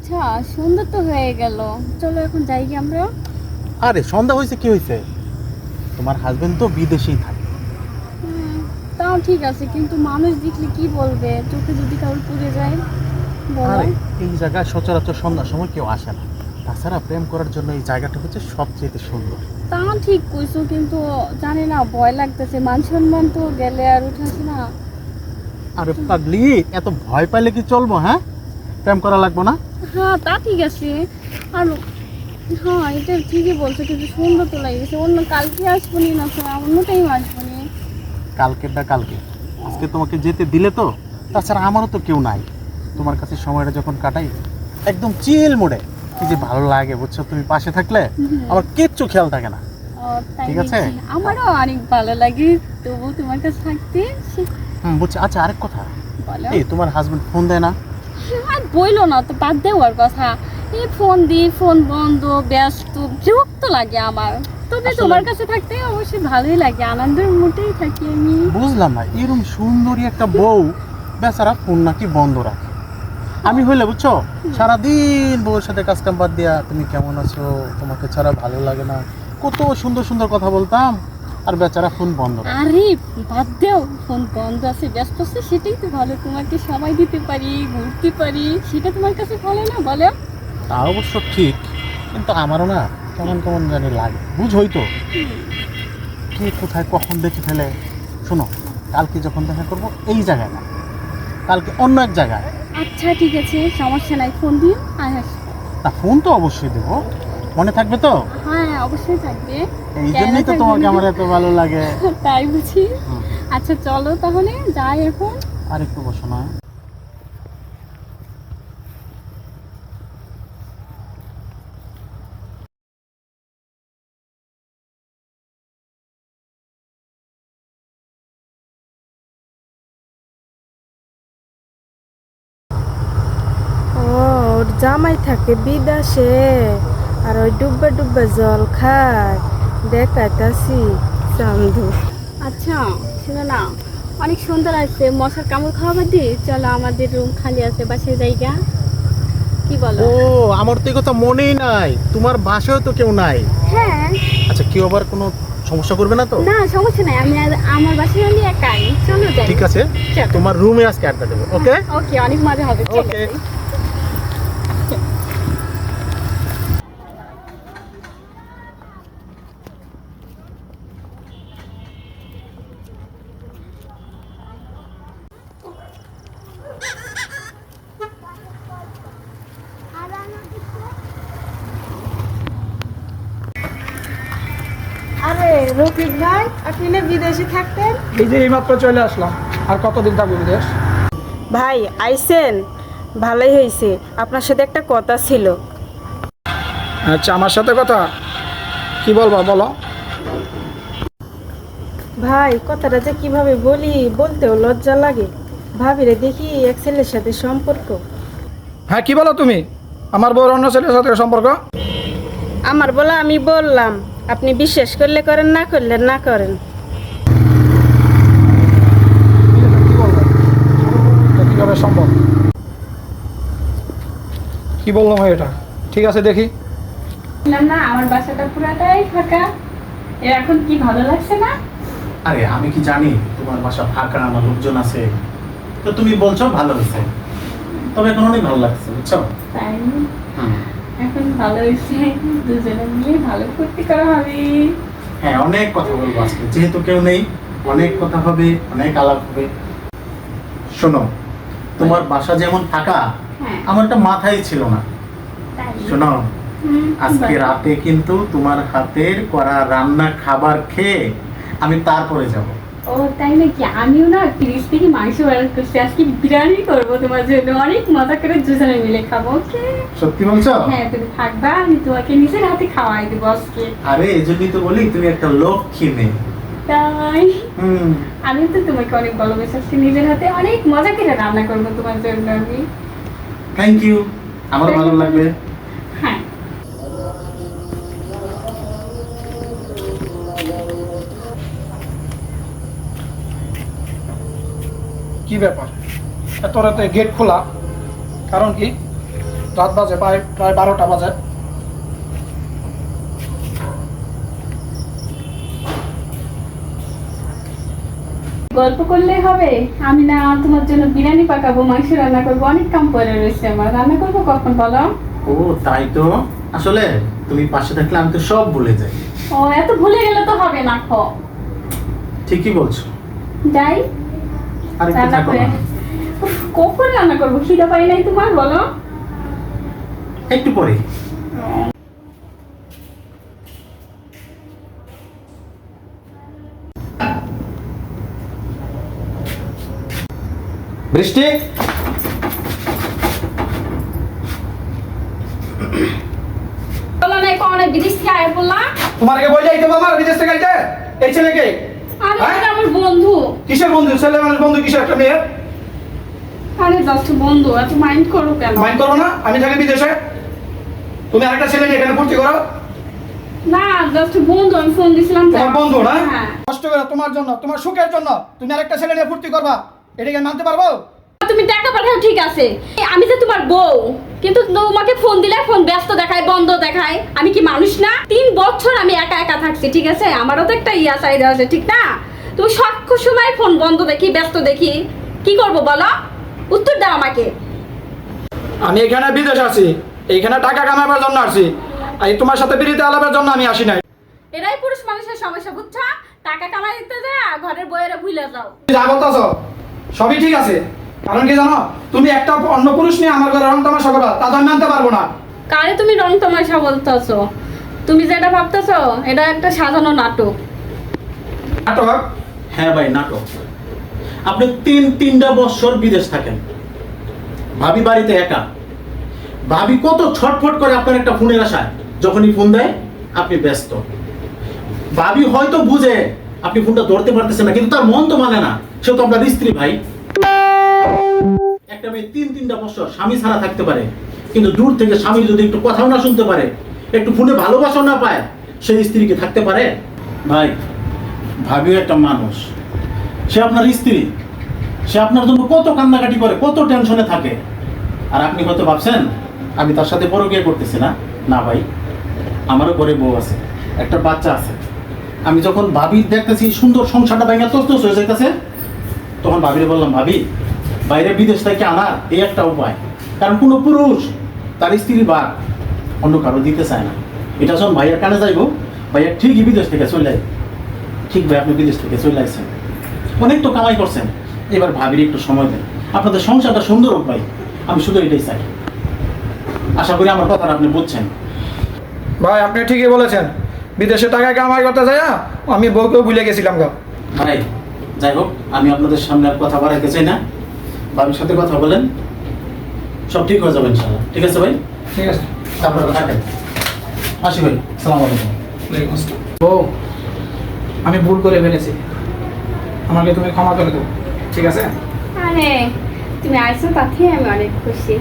আচ্ছা, সুন্দর তো হয়ে গেল। চলো এখন যাই কি আমরা। আরে সন্ধ্যা হয়েছে, কি হয়েছে? তোমার হাজবেন্ড তো বিদেশেই থাকে। হুম, তাও ঠিক আছে, কিন্তু মানুষ দেখলে কি বলবে? চোখে যদি কারোর পুড়ে যায়, বলো। আরে এই জায়গায় সচরাচর সন্ধ্যার সময় কেউ আসে না। তাছাড়া প্রেম করার জন্য এই জায়গাটা হচ্ছে সবচেয়ে সুন্দর। তাও ঠিক কইছো, কিন্তু জানি না, ভয় লাগতেছে। মান সম্মান তো গেলে আর উঠাছে না। আরে পাগলি, এত ভয় পাইলে কি চলবো? হ্যাঁ, প্রেম করা লাগবো না? হ্যাঁ, তা ঠিক আছে। আর হ্যাঁ, এটা ঠিকই বলছো, কিন্তু সুন্দর তো লাগছে। অন্য কালকে আসবো নি, না তো অন্য টাইম আসবো নি। কালকেরটা কালকে, আজকে তোমাকে যেতে দিলে তো। তাছাড়া আমারও তো কেউ নাই। তোমার কাছে সময়টা যখন কাটাই একদম চিল মোড়ে, কি যে ভালো লাগে বুঝছো। তুমি পাশে থাকলে আমার কিচ্ছু খেয়াল থাকে না। ও, তাই ঠিক আছে। নাকি? আমারও অনেক ভালো লাগে তবু তোমার কাছে থাকতে। বুঝছি। আচ্ছা, আরেক কথা, বলো। এই তোমার হাজবেন্ড ফোন দেয় না? আর বইলো না তো, বাদ দেওয়ার কথা। এই ফোন দিই, ফোন বন্ধ, ব্যস্ত, বিরক্ত লাগে আমার। তবে আসলে- তোমার কাছে থাকতে অবশ্যই ভালোই লাগে, আনন্দের মুডেই থাকি আমি। বুঝলাম না, এরকম সুন্দরী একটা বউ বেচারা ফোন নাকি বন্ধ রাখে। আমি হইলে বুঝছো, সারাদিন বউর সাথে কাজ কাম বাদ দিয়া তুমি কেমন আছো, তোমাকে ছাড়া ভালো লাগে না, কত সুন্দর সুন্দর কথা বলতাম। আর বেচারা ফোন বন্ধ রাখে। আরে বাদ দেও, ফোন বন্ধ আছে, ব্যস্ত আছে, সেটাই তো ভালো। তোমাকে সময় দিতে পারি, ঘুরতে পারি, সেটা তোমার কাছে ভালো না, বলো? তা অবশ্য ঠিক, কিন্তু আমারও না কেমন কেমন জানি লাগে, বুঝোই তো। কে কোথায় কখন দেখে ফেলে। শোনো, কালকে যখন দেখা করবো এই জায়গায় না, কালকে অন্য এক জায়গায়। আচ্ছা ঠিক আছে, সমস্যা নাই, ফোন দিও আর আসবো। তা ফোন তো অবশ্যই দেবো, মনে থাকবে তো? হ্যাঁ, অবশ্যই থাকবে। এই কেন জন্যই তো থাকবে তোমাকে না? আমার এত ভালো লাগে। তাই বুঝি। হুম। আচ্ছা চলো তাহলে যাই এখন। আর একটু বসো না। ও, ওর জামাই থাকে বিদেশে, আর ওই ডুববে ডুববে জল খায়, দেখাইতাছি চান্দু। আচ্ছা শোনো না, অনেক সুন্দর আছে, মশার কামড় খাওয়াবার দি। চলো, আমাদের রুম খালি আছে, বাসায় জায়গা, কি বলো? ও, আমার তো এই কথা মনেই নাই, তোমার বাসায় তো কেউ নাই। হ্যাঁ। আচ্ছা, কেউ আবার কোনো সমস্যা করবে না তো? না, সমস্যা নাই, আমি আমার বাসায় আমি একাই। চলো যাই। ঠিক আছে, চলো। তোমার রুমে আজকে আড্ডা দেবো। ওকে ওকে, অনেক মজা হবে, চলো ওকে। যাই। আরে রফিক ভাই, আপনি না বিদেশে থাকতেন? এই যে এইমাত্র চলে আসলাম। আর কতদিন থাকবো বিদেশ? ভাই আইসেন, ভালোই হয়েছে। আপনার সাথে একটা কথা ছিল। আচ্ছা, আমার সাথে কথা কি বলবা বলো। ভাই কথাটা যে কিভাবে বলি, বলতেও লজ্জা লাগে। ভাবিরে দেখি এক ছেলের সাথে সম্পর্ক। হ্যাঁ, কি বলো তুমি? আমার বউর অন্য ছেলের সাথে সম্পর্ক? আমার বলা আমি বললাম, আপনি বিশ্বাস করলে করেন, না করলে না করেন। কি বলবো? এটা কিভাবে সম্ভব? কি বললাম এটা? ঠিক আছে, দেখি। না না, আমার বাসাটা পুরাটাই ফাঁকা। এখন কি ভালো লাগছে না? আরে আমি কি জানি তোমার বাসা ফাঁকা, আমার লোকজন আছে। তো তুমি বলছো ভালো হয়েছে, তবে এখন অনেক ভালো লাগছে বুঝছো। তাই এখন ভালো হয়েছে, দুজনে মিলে ভালো ফুর্তি করা হবে। হ্যাঁ, অনেক কথা বলবো আজকে, যেহেতু কেউ নেই। অনেক কথা হবে, অনেক আলাপ হবে। শোনো, তোমার বাসা যেমন ফাঁকা, হ্যাঁ। আমার একটা মাথায় ছিল না। তাই। শোনো, হুম, আজকে বলো। রাতে কিন্তু তোমার হাতের করা রান্না খাবার খেয়ে আমি তারপরে যাব। ও তাই নাকি? আমিও না ফ্রিজ থেকে মাংস বার করছি, আজকে বিরিয়ানি করবো তোমার জন্য, অনেক মজা করে দুজনে মিলে খাবো। ওকে? সত্যি বলছো? হ্যাঁ, তুমি থাকবা, আমি তোমাকে নিজের হাতে খাওয়াই দেবো আজকে। আরে এজন্যই তো বলি তুমি একটা লক্ষ্মী মেয়ে। তাই হুম। আমি তো তোমাকে অনেক ভালোবাসি, আজকে নিজের হাতে অনেক মজা করে রান্না করবো তোমার জন্য আমি। থ্যাংক ইউ, আমার ভালো লাগবে। হ্যাঁ। কি ব্যাপার? এত রাতে গেট খোলা, কারণ কি? রাত বাজে প্রায় প্রায় 12টা বাজে। গল্প করলেই হবে? আমি না তোমার জন্য বিরিয়ানি পাকাবো, মাংস রান্না করবো, অনেক কাম পড়ে রয়েছে আমার। রান্না করবো কখন বলো? ও তাই তো, আসলে তুমি পাশে থাকলে আমি তো সব ভুলে যাই। ও এত ভুলে গেলে তো হবে না, খো ঠিকই বলছো। যাই আর একটু রান্না থাকো করে। না। উফ, কখন রান্না করবো? খিদে পাই নাই তোমার, বলো? একটু পরে। বৃষ্টি, বলো না কখন বিদেশ থেকে আয় বললাম? তোমাকে বই যাইতে বাবা বিদেশ থেকে আইতে? এই ছেলেকে? আরে হ্যাঁ? এটা আমার বন্ধু। কিসের বন্ধু? ছেলে মানুষ বন্ধু কিসের একটা মেয়ে? আরে জাস্ট বন্ধু, এত মাইন্ড করো কেন? মাইন্ড করবো না, আমি থাকি বিদেশে। তুমি আরেকটা ছেলে নিয়ে এখানে ভর্তি করো? না জাস্ট বন্ধু, আমি ফোন দিছিলাম তো। তোমার বন্ধু না? হ্যাঁ। কষ্ট করে তোমার জন্য, তোমার সুখের জন্য তুমি আরেকটা ছেলে নিয়ে ভর্তি করবা, এটাকে মানতে পারবো? তুমি টাকা পাঠাও ঠিক আছে, আমি যে তোমার বউ, কিন্তু তোমাকে ফোন দিলে ফোন ব্যস্ত দেখায়, বন্ধ দেখায়। আমি কি মানুষ না? 3 বছর আমি একা একা থাকছি, ঠিক আছে? আমারও তো একটা চাহিদা আছে, ঠিক না? তুমি সব সময় ফোন বন্ধ দেখি, ব্যস্ত দেখি, কি করব বলো? উত্তর দাও আমাকে। আমি এখানে বিদেশ আছি, এইখানে টাকা কামাবার জন্য আসছি, আর এই তোমার সাথে বিরিতে আলাপের জন্য আমি আসি নাই। এটাই পুরুষ মানুষের সমস্যা, বুঝছো? টাকা কামাই দিতে যা ঘরের বইয়েরা ভুলে যাও। তুমি যা বলতেছো সবই ঠিক আছে, কারণ কি জানো, তুমি একটা অন্য পুরুষ নিয়ে আমার ঘরে রং তামাশা করবা, তা তো আমি মানতে পারবো না। কারে তুমি রং তামাশা বলতেছো? তুমি যেটা ভাবতেছো এটা একটা সাজানো নাটক। নাটক? হ্যাঁ ভাই, নাটক। আপনি 3টা বছর বিদেশ থাকেন, ভাবি বাড়িতে একা। ভাবি কত ছটফট করে আপনার একটা ফোনের আশায়, যখনই ফোন দেয় আপনি ব্যস্ত। ভাবি হয়তো বুঝে আপনি ফোনটা ধরতে পারতেছেন না, কিন্তু তার মন তো মানে না, সে তো আপনার স্ত্রী ভাই। একটা মেয়ে 3টা বছর স্বামী ছাড়া থাকতে পারে, কিন্তু দূর থেকে স্বামী যদি একটু কথাও না শুনতে পারে, একটু ফোনে ভালোবাসা না পায়, সেই স্ত্রীকে থাকতে পারে? ভাই, ভাবিও একটা মানুষ, সে আপনার স্ত্রী, সে আপনার জন্য কত কান্নাকাটি করে, কত টেনশনে থাকে। আর আপনি হয়তো ভাবছেন আমি তার সাথে পরকীয়া করতেছি না। না ভাই, আমারও ঘরে বউ আছে, একটা বাচ্চা আছে। আমি যখন ভাবি দেখতেছি সুন্দর সংসারটা ভেঙে তছনছ হয়ে যাইতেছে, তখন ভাবিরে বললাম, ভাবি বাইরে বিদেশ থেকে আনার এই একটা উপায়, কারণ কোনো পুরুষ তার স্ত্রীর ভাগ অন্য কারো দিতে চায় না। এটা যখন ভাইয়ের কানে যাইব, ভাইয়া ঠিকই বিদেশ থেকে চলে যায়। ঠিক ভাই, আপনি বিদেশ থেকে চলে আসছেন, অনেক তো কামাই করছেন, এবার ভাবির একটু সময় দেন, আপনাদের সংসারটা সুন্দর হোক ভাই, আমি শুধু এটাই চাই। আশা করি আমার কথাটা আপনি বুঝছেন। ভাই আপনি ঠিকই বলেছেন, বিদেশে টাকা কামাই করতে যাই আমি বউকেও ভুলে গেছিলাম গা। ভাই যাই হোক, আমি আপনাদের সামনে আর কথা বাড়াইতে চাই না। ভাবির সাথে কথা বলেন, সব ঠিক হয়ে যাবে ইনশাআল্লাহ। ঠিক আছে ভাই? ঠিক আছে, আপনারা থাকেন। আসি ভাই, আসসালামু আলাইকুম। ও আমি ভুল করে ফেলেছি, আমাকে তুমি ক্ষমা করে দেবো, ঠিক আছে? আরে তুমি আইসো, তাতে আমি অনেক খুশি।